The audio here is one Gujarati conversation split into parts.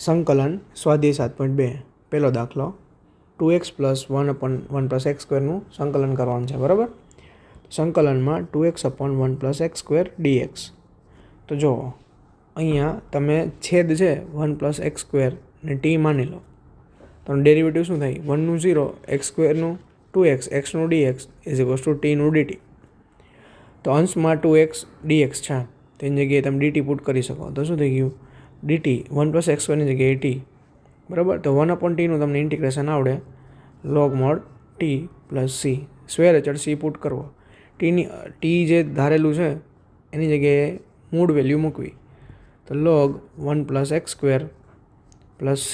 સંકલન સ્વાધ્યાય 7.2 પહેલો દાખલો 2x + 1/1 + x² સંકલન કરવાનું છે. બરાબર. સંકલનમાં 2x / 1 + x² dx. તો જો અહીંયા તમે છેદ છે 1 + x² ને t માની લો, તો ડેરિવેટિવ શું થાય? 1 નું 0, x² નું 2x, x નું dx = t નું dt. તો અંશમાં 2x dx છે, તેની જગ્યાએ તમે dt પુટ કરી શકો. તો શું થઈ ગયું? dt 1 + x² ની જગ્યાએ t. બરાબર. તો 1/t નું તમને ઇન્ટિગ્રેશન આવડે, log mod t + c. Square અચળ c પુટ કરવો. t જે ધારેલું છે એની જગ્યાએ મૂળ વેલ્યુ મૂકવી. તો log 1 + x² + c.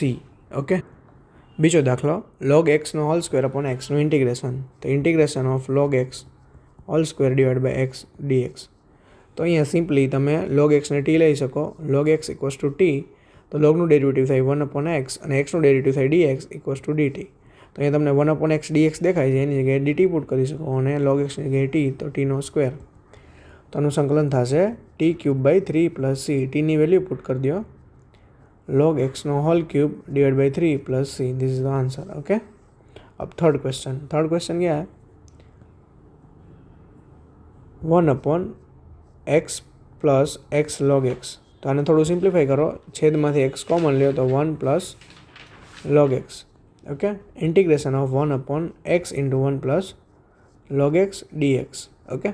ઓકે. બીજો દાખલો log x² x નું ઇન્ટિગ્રેશન. તો integration of log x² / x dx. તો અહીંયા સિમ્પલી તમે log x ને t લઈ શકો. log x = t, તો logનું ડેરિવેટિવ થાય 1/x અને x નું ડેરિવેટિવ થાય dx = dt. તો અહીંયા તમને 1/x dx દેખાય છે, એની જગ્યાએ dt પુટ કરી શકો અને log x ની જગ્યાએ t, તો t² તો આનું સંકલન થશે t³ / 3 + c. t ની વેલ્યુ પુટ કરી દો, log x³ / 3 + c. This is the answer. Okay. अब थर्ड क्वेश्चन क्या है? 1/x + x log x. તો આને થોડું સિમ્પ્લિફાઈ કરો. છેદમાંથી x કોમન લ્યો તો 1 + log x. Okay. Integration of 1/x × 1 + log x dx. Okay.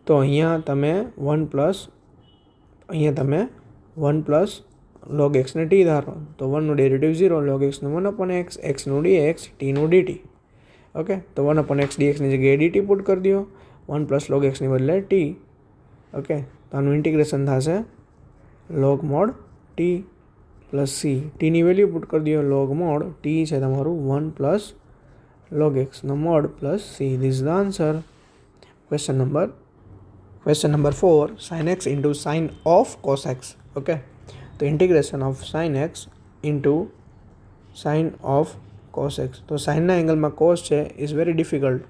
તો અહીંયા તમે 1 + log x ને t ધારો, તો 1 નું ડેરિવેટિવ 0, log x નું 1/x, x નું dx, t નું dt. ઓકે. તો 1/x dx ની જગ્યાએ dt પુટ કરી દો, 1 + log x ની બદલે t. ઓકે. તો આનું ઇન્ટિગ્રેશન થશે log mod t + c. t ની વેલ્યુ પુટ કરી દો, log mod t છે તમારું 1 + log x નો mod + c. This is the answer. Question number 4, sin x × sin of cos x. Okay. તો integration of sin x × sin of cos x. તો સાઇનના એંગલમાં cos છે ઇઝ વેરી ડિફિકલ્ટ.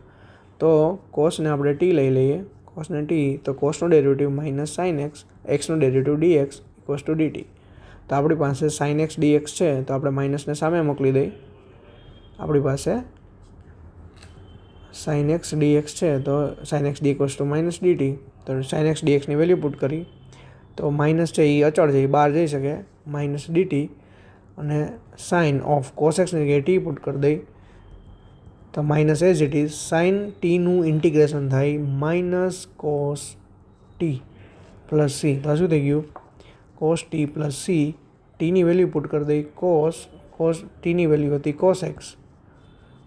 તો cosને આપણે t લઈ લઈએ, cosને t, તો cosનો ડેરિવેટિવ - sin x, xનો ડેરિવેટિવ dx = dt. તો આપણી પાસે sin x dx છે, તો આપણે માઇનસને સામે મોકલી દઈએ. આપણી પાસે sin x dx છે, તો sin x dx = -dt. તો sin x dx ની વેલ્યુ પુટ કરી, તો માઇનસ છે એ અચળ છે, એ બહાર જઈ શકે, -dt. અને sin of cos x ની જગ્યાએ t પુટ કરી દઈ, તો minus as it is sin t નું ઇન્ટિગ્રેશન થાય -cos t + c. તો શું થઈ ગયું? cos t + c. t ની વેલ્યુ પુટ કરી દઈ, cos t ની વેલ્યુ હતી cos x,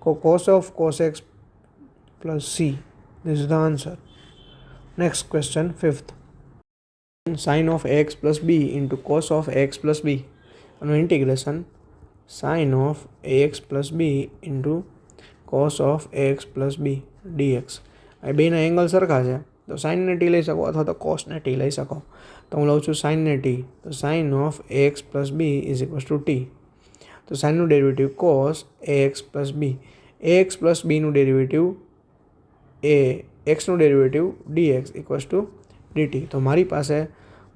cos of cos x + c. This is the answer. Next question, 5th. sin of x + b × cos of x + b. આનું integration sin of ax + b × cos of x + b dx. આ બેના એંગલ સરખા છે, તો sin ને t લઈ શકો અથવા તો cos ને t લઈ શકો. તો હું લઉં છું sin ને t. તો sin of ax + b = t. તો sin નું derivative cos ax + b. ax + b નું ડેરિવેટિવ એ x નું ડેરિવેટિવ dx = dt. તો મારી પાસે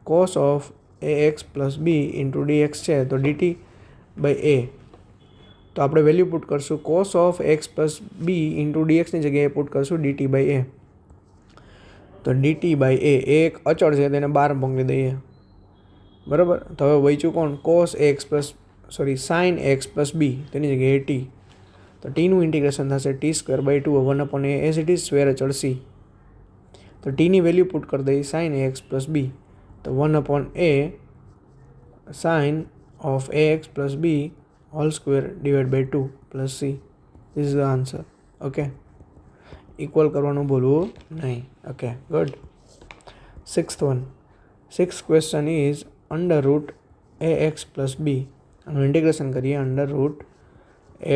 cos of ax + b × dx છે, તો dt/a. તો આપણે વેલ્યુ પુટ કરશું, cos of x + b × dx ની જગ્યાએ પુટ કરશું dt/a. તો dt/a એ એક અચળ છે, તેને બહાર મોકલી દઈએ. બરાબર. તો હવે બચ્યું કોણ? sin x + b, તેની જગ્યાએ t. તો t નું ઇન્ટિગ્રેશન થશે t² / 2 1/a as it is, square અચળ c. તો t ની વેલ્યુ પુટ કરી દઈ, sin ax + b. તો 1/a sin of ax + b (² / 2 + c. This is the answer. Okay. Equal કરવાનું ભૂલવું નહીં. Okay, good. 6th one. 6th question is √ax + b. આનું ઇન્ટિગ્રેશન કરીએ,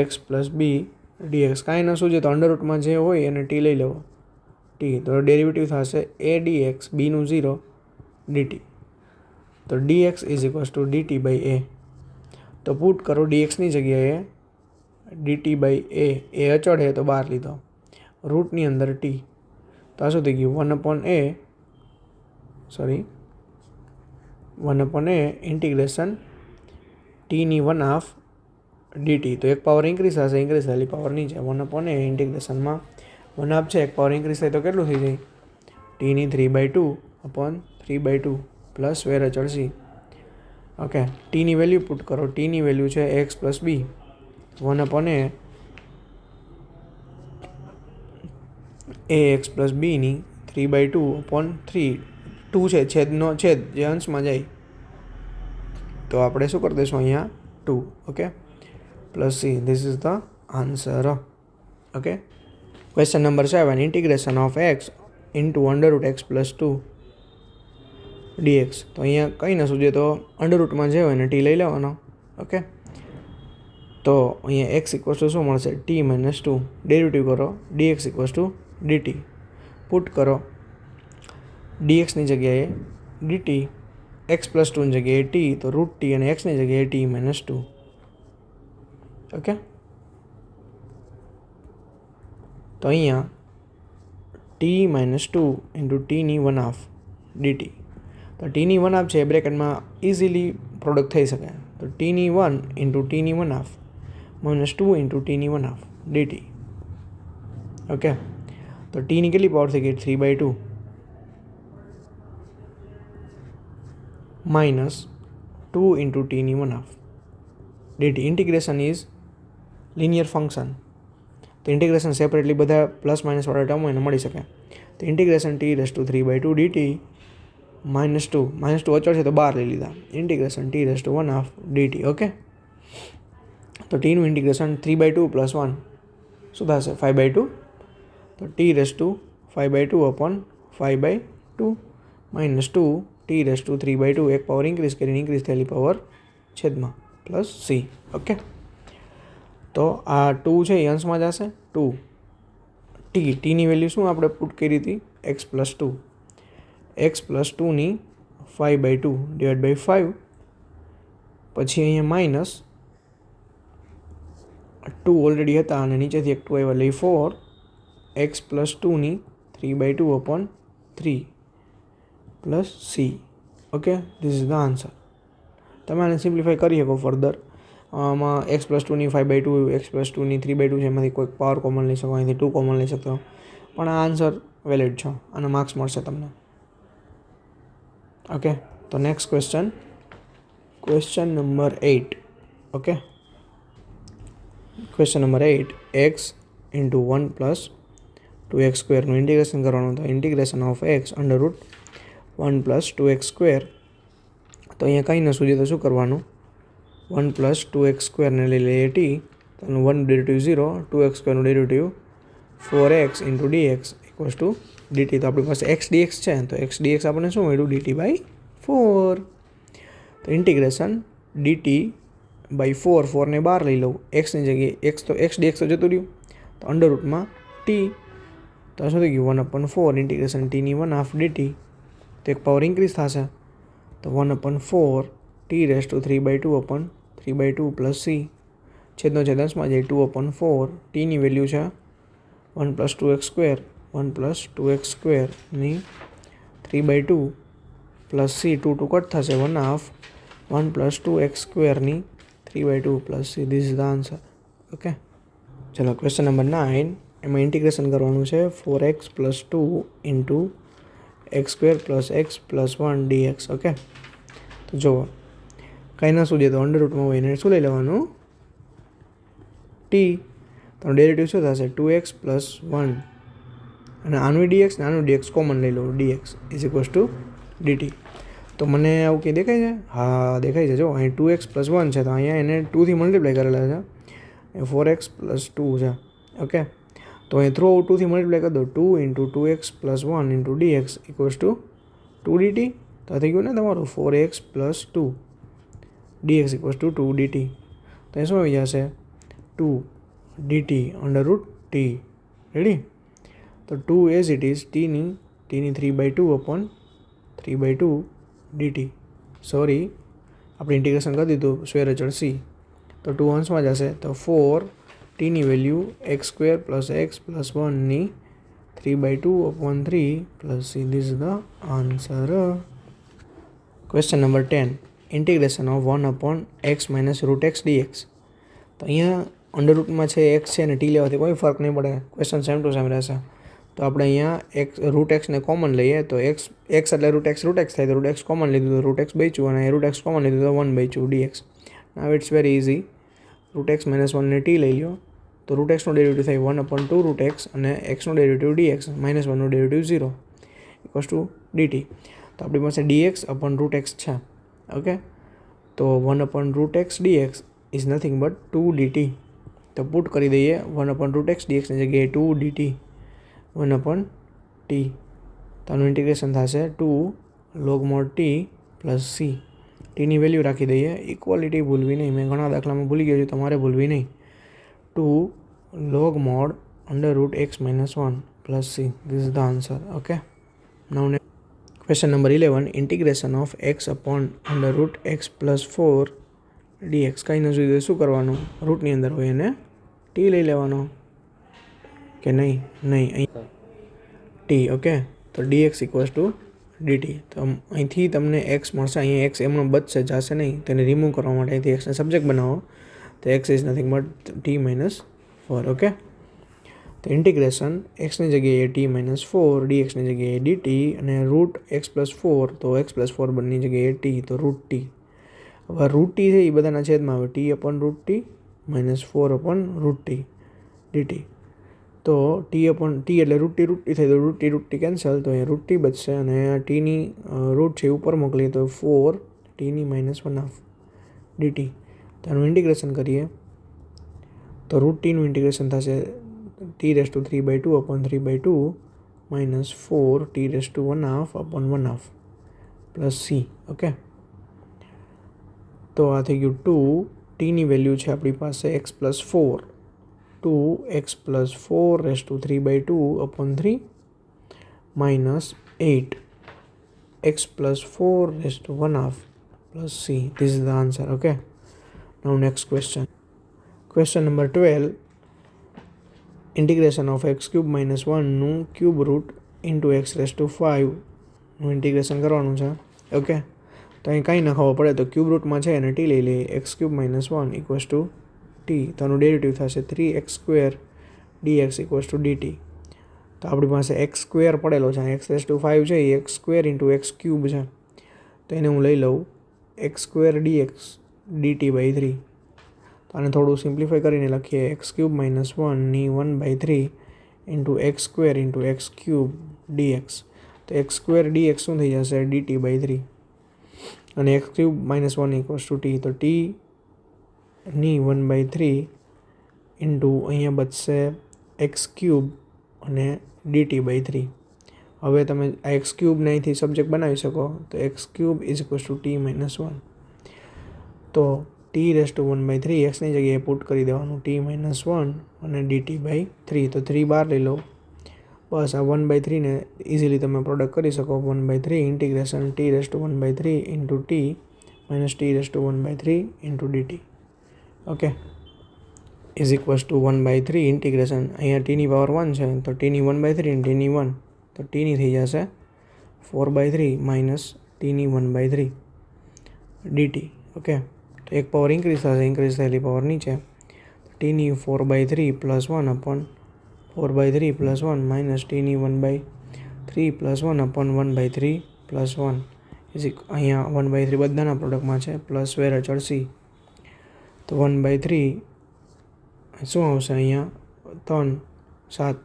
√x + b dx. કાંઈ ન સૂજે તો અંડરરૂટમાં જે હોય એને t લઈ લેવો, t. તો ડેરિવેટિવ થશે a dx, b નું 0, dt. તો dx = dt/a. તો પુટ કરો dx ની જગ્યાએ dt/a. એ અચળ છે તો બહાર લીધો, રૂટની અંદર t. તો આ શું થઈ ગયું? 1/a integration ટીની 1/2 dt. તો એક પાવર ઇન્ક્રીઝ થશે, ઇન્ક્રીઝ થયેલી પાવર નીચે 1/a ઇન્ટિગ્રેશનમાં 1/2 છે, એક પાવર ઇન્ક્રીઝ થાય તો કેટલું થઈ જાય? ટીની 3/2 પ્લસ વેર અચળ c. ઓકે, ટીની વેલ્યુ પુટ કરો. ટીની વેલ્યુ છે x plus b 1/a ax plus બીની 3/2/3. 2 છે, છેદનો છેદ જે અંશમાં જાય તો આપણે શું કરી દઈશું અહીંયા 2. Okay, plus c. This is the answer. Okay, question number 7. Integration of x into √x plus 2 dx. તો અહીંયા કંઈ ના સૂચે તો અંડરરૂટમાં જે હોય ને ટી લઈ લેવાનો. ઓકે, તો અહીંયા x ઇક્વલ્સ ટુ શું મળશે? t - 2. ડેરિવેટિવ કરો, dx equals to dt. Put કરો dxની જગ્યાએ dt, x પ્લસ 2ની જગ્યાએ t, તો √t અને xની જગ્યાએ t - 2. ઓકે, તો અહીંયા t - 2 ઇન્ટુ ટીની 1/2 dt. તો ટીની 1/2 છે એ બ્રેકેટમાં ઇઝીલી પ્રોડક્ટ થઈ શકે. તો ટીની 1 ઇન્ટુ ટીની 1/2 -2 ઇન્ટુ ટીની 1/2 dt. ઓકે, તો ટીની કેટલી પાવર થઈ ગઈ? 3/2 -2 ઇન્ટુ ટીની 1/2 dt. Integration is linear function. તો ઇન્ટિગ્રેશન સેપરેટલી બધા પ્લસ માઇનસ વાળા ટર્મ હોય ને મળી શકે. તો ઇન્ટિગ્રેશન t^3/2 dt -2 અચળ છે તો બહાર લઈ લીધા. Integration t^1/2 dt. ઓકે, તો ટીનું ઇન્ટિગ્રેશન 3/2 પ્લસ 1 શું થશે? 5/2. તો t^5/2/5/2 -2 t^3/2. એક પાવર ઇન્ક્રીઝ કરીને ઇન્ક્રીઝ થયેલી પાવર છેદમાં પ્લસ c. ઓકે, તો આ 2 છે એ અંશમાં જશે. 2 ટીની વેલ્યુ શું આપણે પુટ કરી હતી? x plus 2. x પ્લસ 2ની 5/2 / 5. પછી અહીંયા માઇનસ 2 ઓલરેડી હતા અને નીચેથી એક 2 આવ્યા એટલે 4. x પ્લસ 2ની 3/2/3 plus c. Okay, this is the answer. તમે આને સિમ્પ્લિફાઈ કરી શકો ફર્ધર. આમાં x પ્લસ 2ની 5/2, x પ્લસ 2ની 3/2 છે, એમાંથી કોઈ પાવર કોમન લઈ શકો, અહીંથી 2 કોમન લઈ શકતો. પણ આ આન્સર વેલિડ છે, અને માર્ક્સ મળશે તમને. ઓકે, તો next question number 8. Okay, question number 8. x into 1 plus 2x² નું ઇન્ટિગ્રેશન કરવાનું. તો integration of x √1 plus 2x². તો અહીંયા કંઈ ન સૂચે તો શું કરવાનું? 1 પ્લસ 2x² ને લઈ લઈએ t, તો એનું 1 ડેરિવેટિવ 0, 2x² નું derivative 4x into dx equals to dt. તો આપણી પાસે x dx છે, તો x dx આપણને શું મળ્યું? dt/4. તો ઇન્ટિગ્રેશન dt/4, 4 ને બહાર લઈ લઉં, xની જગ્યાએ x dx તો જતું રહ્યું, તો અંડરરૂટમાં t, તો શું થઈ ગયું? 1/4 ઇન્ટિગ્રેશન ટીની 1/2 dt. તો એક પાવર ઇન્ક્રીઝ થશે, તો 1/4 t^3/2/3/2 પ્લસ c. છેદનો છેદ અંશમાં જાય 2/4. ટીની વેલ્યુ છે 1 પ્લસ 2x². 1 પ્લસ 2x² ની 3/2 પ્લસ c. 2 કટ થશે 1/2. 1 પ્લસ 2x² ની 3/2 plus c. This is the answer. Okay, ચલો ક્વેશ્ચન નંબર 9. એમાં ઇન્ટિગ્રેશન કરવાનું છે 4x plus 2 into x² plus x plus 1 dx. Okay, તો જુઓ કંઈ ના સૂચે તો અંડરરૂટમાં હોય એને શું લઈ લેવાનું? t. તો ડેરિવેટિવ શું થશે? 2x પ્લસ 1, અને આનું dx ને આનું dx કોમન લઈ લો, dx is equals to dt. તો મને આવું કંઈ દેખાય છે? હા, દેખાય છે. જો અહીં 2x પ્લસ 1 છે, તો અહીંયા એને 2થી મલ્ટીપ્લાય કરેલા છે. 4x પ્લસ 2 છે. ઓકે, તો અહીં થ્રુ 2થી મલ્ટીપ્લાય કરી દો. 2 into 2x plus 1 into dx equals to 2 dt. તો થઈ ગયું ને તમારું 4x plus 2 dx equals to 2 dt. તો એ શું આવી જશે? 2 dt √t. રેડી? તો 2 એઝ ઇટ ઇઝ ટીની 3/2/3/2 dt. સોરી, આપણે ઇન્ટિગ્રેશન કરી દીધું સ્ક્વેર અચળ c. તો 2 અંશમાં જશે, તો 4 ટીની value x² plus x plus 1ની 3/2/3 plus c. This is the answer. Question number 10. Integration of 1/x minus root x dx. તો અહીંયા અંડર રૂટમાં છે એક્સ છે અને ટી લેવાથી કોઈ ફરક નહીં પડે, ક્વેશ્ચન સેમ ટુ સેમ રહેશે. તો આપણે અહીંયા રૂટ એક્સને કોમન લઈએ તો એક્સ એટલે રૂટ એક્સ થાય, તો રૂટ એક્સ કોમન લીધું તો રૂટ એક્સ બચ્યું, અને રૂટ એક્સ કોમન લીધું તો 1 બચ્યું dx. Now it's very easy. Root x minus 1 ને ટી લઈ લો તો રૂટ એક્સનું ડેરિવેટિવ થાય 1/2 રૂટ એક્સ અને એક્સનું ડેરિવેટિવ ડીએક્સ માઇનસ 1નું ડેરિવેટિવ 0 ઇક્વલ્સ ટુ ડીટી. તો આપણી પાસે ડીએક્સ અપોન રૂટ એક્સ છે. ઓકે, તો 1/√x dx is nothing but 2 dt. તો પુટ કરી દઈએ 1/√x dx ની જગ્યાએ 2 dt 1/t. તો આનું ઇન્ટિગ્રેશન થશે 2 log mod t plus c. ટીની વેલ્યુ રાખી દઈએ. ઇક્વાલિટી ભૂલવી નહીં, મેં ઘણા દાખલામાં ભૂલી ગયો છું, તમારે ભૂલવી નહીં. 2 log mod √x - 1 plus c. This is the answer. Okay, now question number 11, integration of x upon √x plus 4 dx. કંઈ ન જોઈએ શું કરવાનું, રૂટની અંદર હોય એને ટી લઈ લેવાનો કે નહીં અહીં ટી. ઓકે, તો dx ઇક્વલ્સ ટુ dt. તો અહીંથી તમને x મળશે, અહીંયા x એમનો બચશે, જશે નહીં. તેને રિમૂવ કરવા માટે અહીંથી xને સબ્જેક્ટ બનાવો તો x is nothing but t - 4. Okay, તો ઇન્ટિગ્રેશન એક્સની જગ્યાએ t-4 dxની જગ્યાએ dt અને રૂટ x પ્લસ 4 તો x પ્લસ 4 બંનેની જગ્યાએ t તો રૂટ t. હવે રૂટ t છે એ બધાના છેદમાં આવે t/√t -4/√t dt. તો t એટલે રૂટ ટી થાય તો રૂટ ટી કેન્સલ, તો અહીંયા રૂટ t બચશે અને ટીની રૂટ છે ઉપર મોકલીએ તો 4t-1/2 dt. તો આનું ઇન્ટિગ્રેશન કરીએ તો રૂટ ટીનું ઇન્ટિગ્રેશન થશે t^3/2/3/2 -4t^1/2 plus c. Okay, તો આ થઈ ગયું 2. ટીની વેલ્યુ છે આપણી પાસે x plus 4, 2x plus 4^3/2/3 -8x plus 4^1/2 plus c. This is the answer. Okay, now next question. Question number 12, integration of x³ - 1નું ક્યુબ રૂટ ઇન્ટુ x⁵5 નું ઇન્ટિગ્રેશન કરવાનું છે. ઓકે, તો અહીં કાંઈ ના ખબર પડે તો ક્યુબ રૂટમાં છે અને ટી લઈ લઈએ. x³ - 1 equals to T. તો આનું ડેરિવેટિવ થશે 3x² dx equals to dt. તો આપણી પાસે x² પડેલો છે, x⁵5 છે એ x² ઇન્ટુ x³ છે, તો એને હું લઈ લઉં x² dx dt/3. આને થોડું સિમ્પ્લિફાઈ કરીને લખીએ x³ - 1ની 1/3 into x² into x³ dx. તો x² dx શું થઈ જશે dt/3 અને x³ - 1 ઇક્વલ્સ ટુ t. તો t ની 1/3 ઇન્ટુ અહીંયા બચશે x³ અને dt/3. હવે તમે આ x³ ને અહીંથી સબ્જેક્ટ બનાવી શકો તો x³ is equals to t-1. તો t⁻1/3 એક્સની જગ્યાએ પુટ કરી દેવાનું t-1 અને dt/3. તો 3 બહાર લઈ લો, બસ આ 1/3 ને ઇઝીલી તમે પ્રોડક્ટ કરી શકો. 1/3 integration t⁻1/3 into t -t⁻1/3 into dt. Okay, is equals to 1/3 integration, અહીંયા ટીની પાવર 1 છે તો ટીની 1/3 અને ટીની 1, તો ટીની થઈ જશે 4/3 માઇનસ ટીની 1/3 dt. ઓકે, તો એક પાવર ઇન્ક્રીઝ થશે, ઇન્ક્રીઝ થયેલી પાવર નીચે. ટીની 4/3 પ્લસ 1/4/3 પ્લસ 1 માઇનસ ટીની 1/3 પ્લસ 1/1/3 પ્લસ 1 ઇઝ અહીંયા 1/3 બધાના પ્રોડક્ટમાં છે પ્લસ વેર અચળ c. તો 1/3 શું આવશે અહીંયા 3 7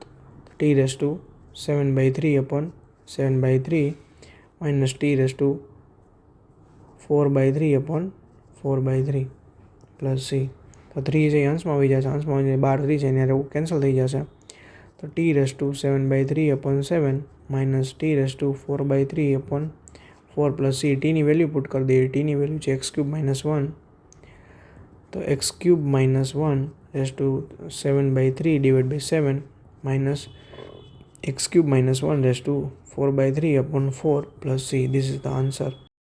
t⁻7/3/7/3 minus t⁻4/3/4/3 plus c. તો 3 છે અંશમાં આવી જશે, અંશમાં આવી જાય 12 3 છે ત્યારે કેન્સલ થઈ જશે. તો t⁻7/3/7 minus t⁻4/3/4 plus c. ટીની વેલ્યુ પુટ કરી દઈએ. ટીની વેલ્યુ છે x³ - 1, તો x³ - 1/7/3/7 minus x³ - 1/4/3/4 plus c. This is the answer.